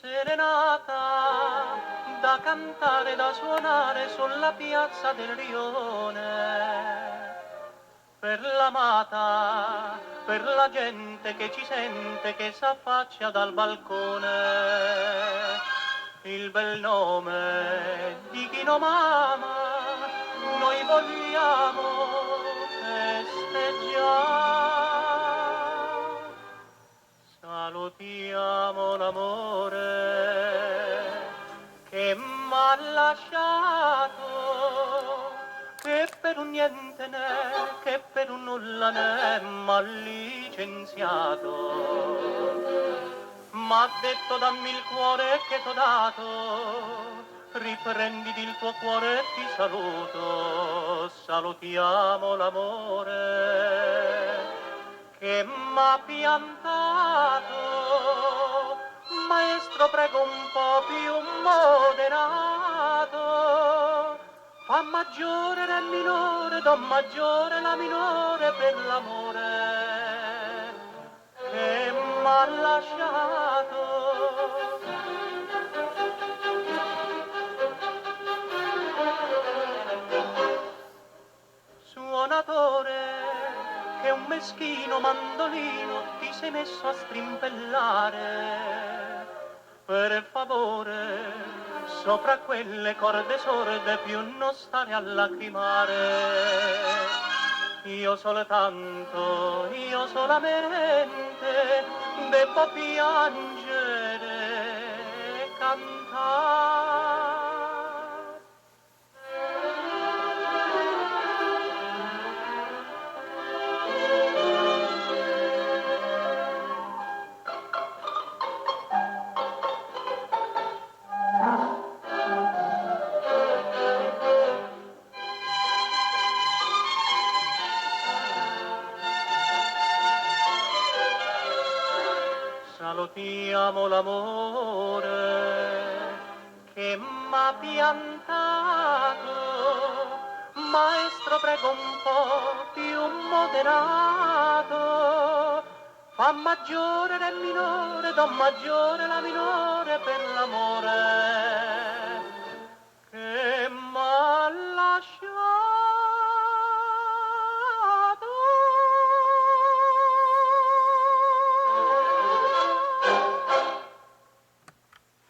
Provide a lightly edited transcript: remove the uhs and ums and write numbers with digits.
Serenata da cantare, da suonare sulla piazza del rione. Per l'amata, per la gente che ci sente, che s'affaccia dal balcone. Il bel nome di chi non ama, noi vogliamo festeggiare. Salutiamo l'amore che m'ha lasciato, che per un niente né, che per un nulla né m'ha licenziato. M'ha detto dammi il cuore che t'ho dato, riprenditi il tuo cuore e ti saluto. Salutiamo l'amore che m'ha piantato. Maestro, prego un po' più moderato. Fa maggiore re minore, do maggiore la minore per l'amore che m'ha lasciato. Suonatore, che un meschino mandolino ti sei messo a strimpellare. Per favore, sopra quelle corde sorde più non stare a lacrimare. Io soltanto, io solamente devo piangere e cantare. Salutiamo l'amore che m'ha piantato. Maestro, prego un po' più moderato. Fa maggiore re minore, do maggiore la minore per l'amore